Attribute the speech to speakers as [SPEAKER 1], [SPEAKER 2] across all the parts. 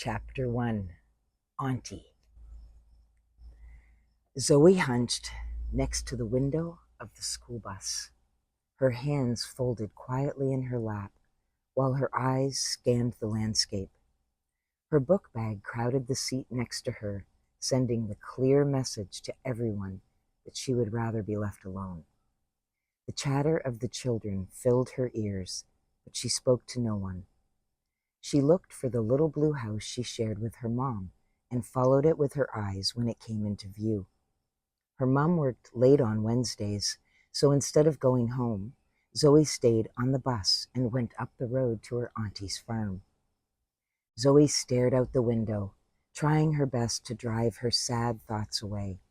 [SPEAKER 1] Chapter 1, Auntie. Zoe hunched next to the window of the school bus, her hands folded quietly in her lap while her eyes scanned the landscape. Her book bag crowded the seat next to her, sending the clear message to everyone that she would rather be left alone. The chatter of the children filled her ears, but she spoke to no one. She looked for the little blue house she shared with her mom and followed it with her eyes when it came into view. Her mom worked late on Wednesdays, so instead of going home, Zoe stayed on the bus and went up the road to her auntie's farm. Zoe stared out the window, trying her best to drive her sad thoughts away.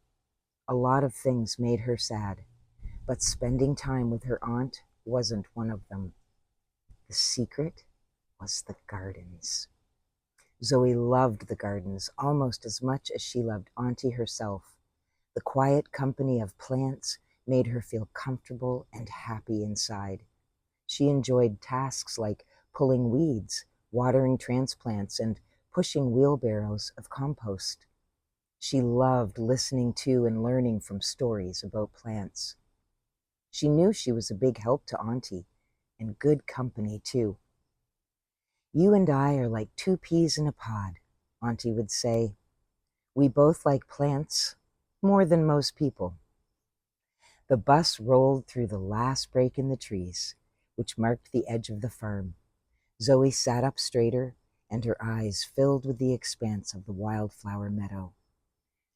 [SPEAKER 1] A lot of things made her sad, but spending time with her aunt wasn't one of them. The secret was the gardens. Zoe loved the gardens almost as much as she loved Auntie herself. The quiet company of plants made her feel comfortable and happy inside. She enjoyed tasks like pulling weeds, watering transplants, and pushing wheelbarrows of compost. She loved listening to and learning from stories about plants. She knew she was a big help to Auntie, and good company too. "You and I are like two peas in a pod," Auntie would say. "We both like plants more than most people." The bus rolled through the last break in the trees, which marked the edge of the farm. Zoe sat up straighter, and her eyes filled with the expanse of the wildflower meadow.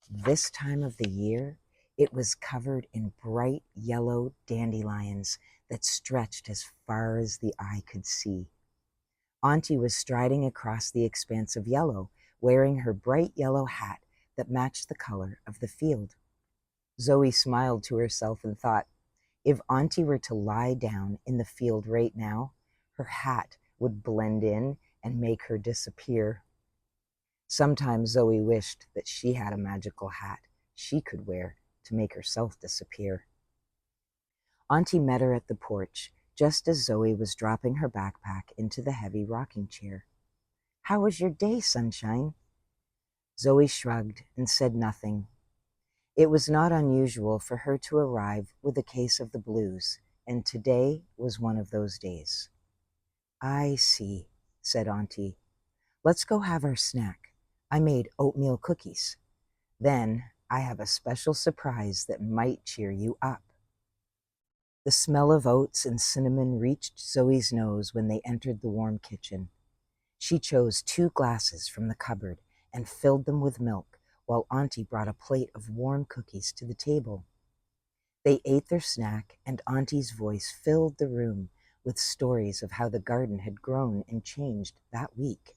[SPEAKER 1] This time of the year, it was covered in bright yellow dandelions that stretched as far as the eye could see. Auntie was striding across the expanse of yellow, wearing her bright yellow hat that matched the color of the field. Zoe smiled to herself and thought, if Auntie were to lie down in the field right now, her hat would blend in and make her disappear. Sometimes Zoe wished that she had a magical hat she could wear to make herself disappear. Auntie met her at the porch, just as Zoe was dropping her backpack into the heavy rocking chair. "How was your day, sunshine?" Zoe shrugged and said nothing. It was not unusual for her to arrive with a case of the blues, and today was one of those days. "I see," said Auntie. "Let's go have our snack. I made oatmeal cookies. Then I have a special surprise that might cheer you up." The smell of oats and cinnamon reached Zoe's nose when they entered the warm kitchen. She chose 2 glasses from the cupboard and filled them with milk, while Auntie brought a plate of warm cookies to the table. They ate their snack, and Auntie's voice filled the room with stories of how the garden had grown and changed that week.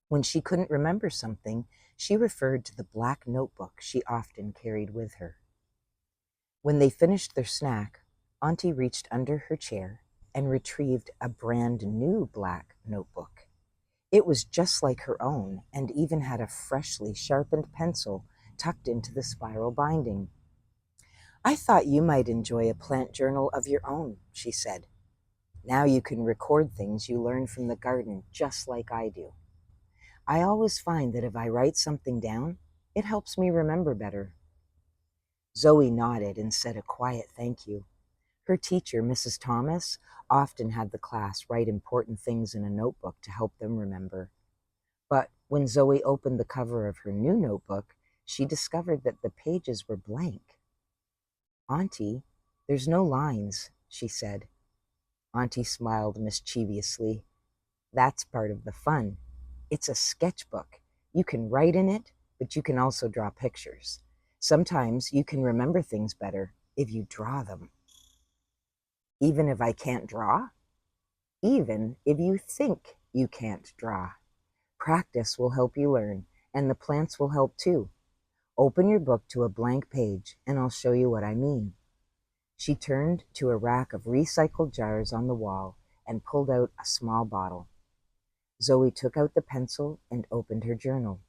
[SPEAKER 1] When she couldn't remember something, she referred to the black notebook she often carried with her. When they finished their snack, Auntie reached under her chair and retrieved a brand new black notebook. It was just like her own and even had a freshly sharpened pencil tucked into the spiral binding. "I thought you might enjoy a plant journal of your own," she said. "Now you can record things you learn from the garden just like I do. I always find that if I write something down, it helps me remember better." Zoe nodded and said a quiet thank you. Her teacher, Mrs. Thomas, often had the class write important things in a notebook to help them remember. But when Zoe opened the cover of her new notebook, she discovered that the pages were blank. "Auntie, there's no lines," she said. Auntie smiled mischievously. "That's part of the fun. It's a sketchbook. You can write in it, but you can also draw pictures. Sometimes you can remember things better if you draw them." "Even if I can't draw?" "Even if you think you can't draw. Practice will help you learn, and the plants will help too. Open your book to a blank page, and I'll show you what I mean." She turned to a rack of recycled jars on the wall and pulled out a small bottle. Zoe took out the pencil and opened her journal.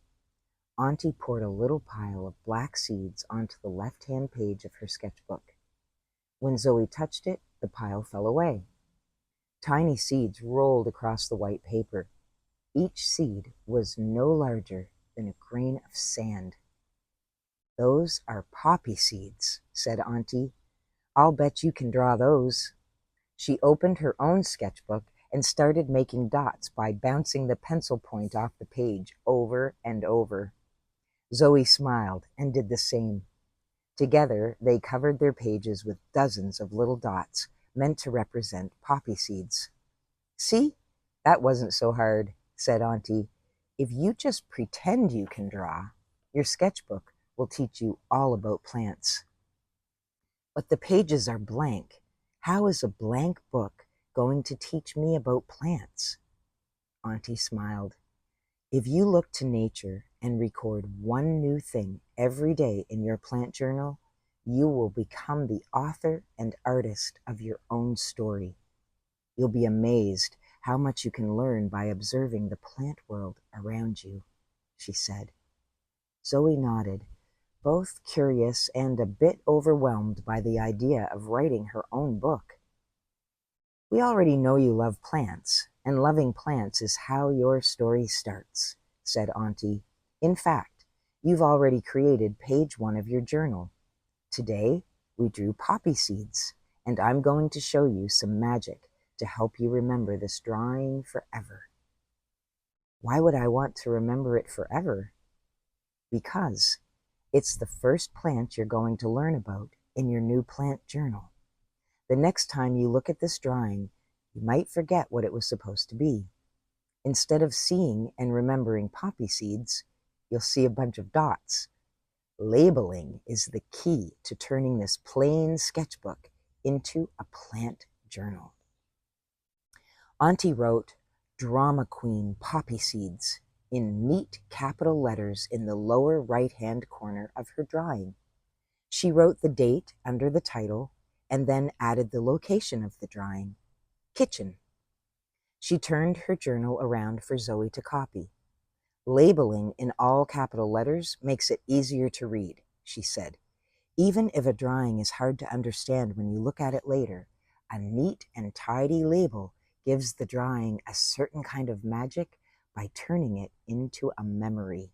[SPEAKER 1] Auntie poured a little pile of black seeds onto the left-hand page of her sketchbook. When Zoe touched it, the pile fell away. Tiny seeds rolled across the white paper. Each seed was no larger than a grain of sand. "Those are poppy seeds," said Auntie. "I'll bet you can draw those." She opened her own sketchbook and started making dots by bouncing the pencil point off the page over and over. Zoe smiled and did the same. Together, they covered their pages with dozens of little dots meant to represent poppy seeds. "See, that wasn't so hard," said Auntie. "If you just pretend you can draw, your sketchbook will teach you all about plants." "But the pages are blank. How is a blank book going to teach me about plants?" Auntie smiled. "If you look to nature and record one new thing every day in your plant journal, you will become the author and artist of your own story. You'll be amazed how much you can learn by observing the plant world around you," she said. Zoe nodded, both curious and a bit overwhelmed by the idea of writing her own book. "We already know you love plants, and loving plants is how your story starts," said Auntie. "In fact, you've already created page 1 of your journal. Today, we drew poppy seeds, and I'm going to show you some magic to help you remember this drawing forever." "Why would I want to remember it forever?" "Because it's the first plant you're going to learn about in your new plant journal. The next time you look at this drawing, you might forget what it was supposed to be. Instead of seeing and remembering poppy seeds, you'll see a bunch of dots. Labeling is the key to turning this plain sketchbook into a plant journal." Auntie wrote "Drama Queen Poppy Seeds" in neat capital letters in the lower right-hand corner of her drawing. She wrote the date under the title and then added the location of the drawing, kitchen. She turned her journal around for Zoe to copy. "Labeling in all capital letters makes it easier to read," she said. "Even if a drawing is hard to understand when you look at it later, a neat and tidy label gives the drawing a certain kind of magic by turning it into a memory.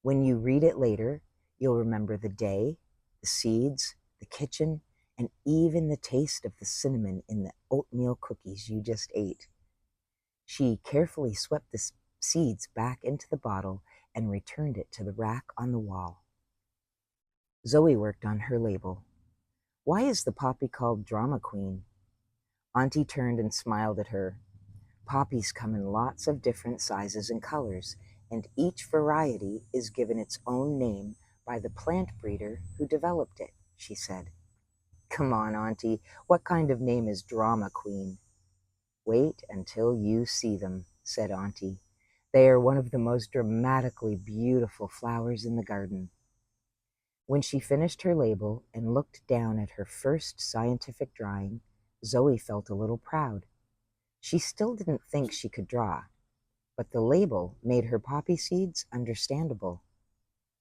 [SPEAKER 1] When you read it later, you'll remember the day, the seeds, the kitchen, and even the taste of the cinnamon in the oatmeal cookies you just ate." She carefully swept the seeds back into the bottle and returned it to the rack on the wall. Zoe worked on her label. "Why is the poppy called Drama Queen?" Auntie turned and smiled at her. "Poppies come in lots of different sizes and colors, and each variety is given its own name by the plant breeder who developed it," she said. "Come on, Auntie, what kind of name is Drama Queen?" "Wait until you see them," said Auntie. "They are one of the most dramatically beautiful flowers in the garden." When she finished her label and looked down at her first scientific drawing, Zoe felt a little proud. She still didn't think she could draw, but the label made her poppy seeds understandable.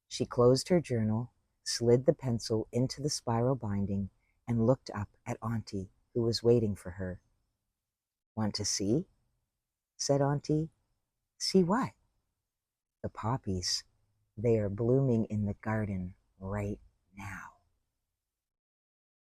[SPEAKER 1] She closed her journal, slid the pencil into the spiral binding, and looked up at Auntie, who was waiting for her. "Want to see?" said Auntie. "See what?" "The poppies. They are blooming in the garden right now."